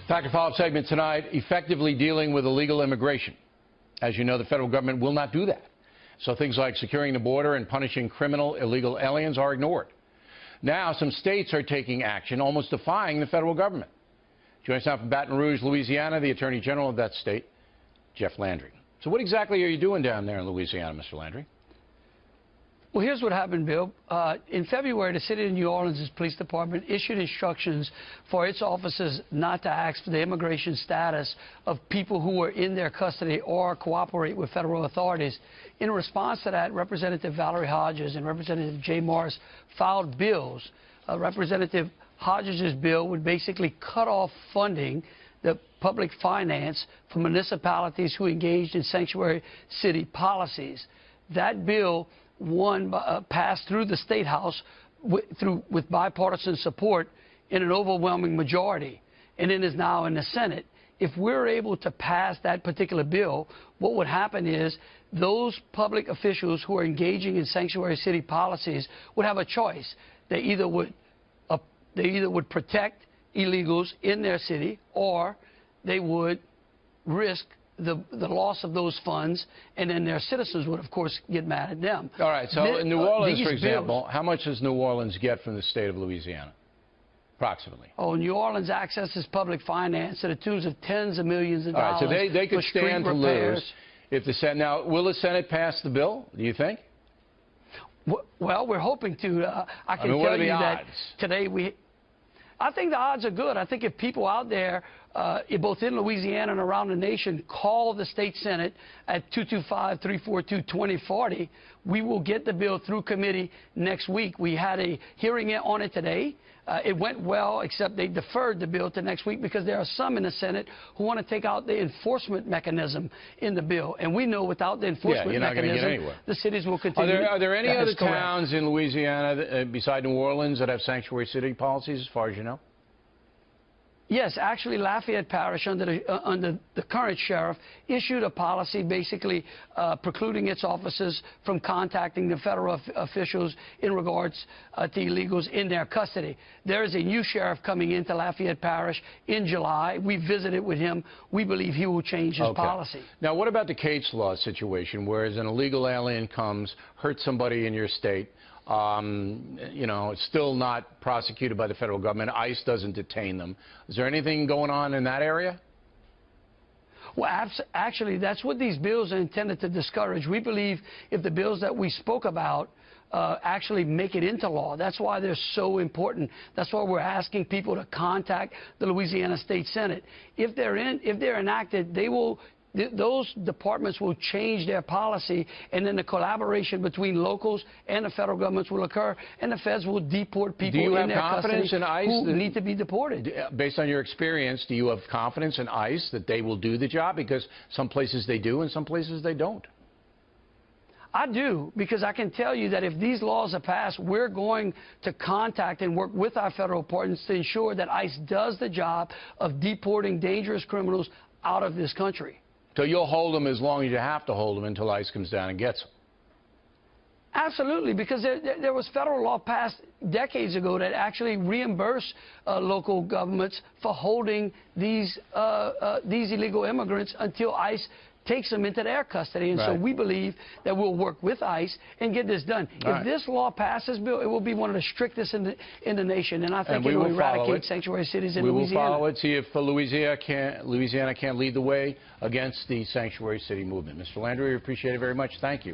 Factor follow-up segment tonight, effectively dealing with illegal immigration. As you know, the federal government will not do that. So things like securing the border and punishing criminal illegal aliens are ignored. Now some states are taking action, almost defying the federal government. Joining us now from Baton Rouge, Louisiana, the Attorney General of that state, Jeff Landry. So what exactly are you doing down there in Louisiana, Mr. Landry? Well, here's what happened, Bill. In February, the city of New Orleans' police department issued instructions for its officers not to ask for the immigration status of people who were in their custody or cooperate with federal authorities. In response to that, Representative Valerie Hodges and Representative Jay Morris filed bills. Representative Hodges' bill would basically cut off funding, the public finance, for municipalities who engaged in sanctuary city policies. That bill passed through the State House with bipartisan support in an overwhelming majority, and it is now in the Senate. If we're able to pass that particular bill, what would happen is those public officials who are engaging in sanctuary city policies would have a choice. They either would protect illegals in their city, or they would risk the loss of those funds, and then their citizens would, of course, get mad at them. All right, so in New Orleans, for example, how much does New Orleans get from the state of Louisiana, approximately? Oh, New Orleans accesses public finance to the tunes of tens of millions of dollars. All right, so they could stand to lose if the Senate. Now, will the Senate pass the bill, do you think? Well, we're hoping to. I can tell you that today I think the odds are good. I think if people out there, both in Louisiana and around the nation, call the state Senate at 225-342-2040, we will get the bill through committee next week. We had a hearing on it today. It went well, except they deferred the bill to next week because there are some in the Senate who want to take out the enforcement mechanism in the bill. And we know without the enforcement mechanism, the cities will continue. Are there any other towns in Louisiana beside New Orleans that have sanctuary city policies, as far as you know? Yes, actually, Lafayette Parish, under the current sheriff, issued a policy basically precluding its officers from contacting the federal officials in regards to illegals in their custody. There is a new sheriff coming into Lafayette Parish in July. We visited with him. We believe he will change his policy. Now, what about the Cates Law situation, whereas an illegal alien comes, hurts somebody in your state, you know, it's still not prosecuted by the federal government. ICE doesn't detain them. Is there anything going on in that area? Well, actually, that's what these bills are intended to discourage. We believe if the bills that we spoke about actually make it into law. That's why they're so important. That's why we're asking people to contact the Louisiana State Senate. If they're enacted, those departments will change their policy, and then the collaboration between locals and the federal governments will occur, and the feds will deport people in their custody who need to be deported. Based on your experience, do you have confidence in ICE that they will do the job? Because some places they do and some places they don't. I do, because I can tell you that if these laws are passed, we're going to contact and work with our federal partners to ensure that ICE does the job of deporting dangerous criminals out of this country. So you'll hold them as long as you have to hold them until ICE comes down and gets them? Absolutely, because there was federal law passed decades ago that actually reimbursed local governments for holding these illegal immigrants until ICE takes them into their custody. And so we believe that we'll work with ICE and get this done. If this law passes, Bill, it will be one of the strictest in the nation, and I think it will eradicate sanctuary cities in Louisiana. We will follow it, see if Louisiana can't lead the way against the sanctuary city movement. Mr. Landry, we appreciate it very much. Thank you.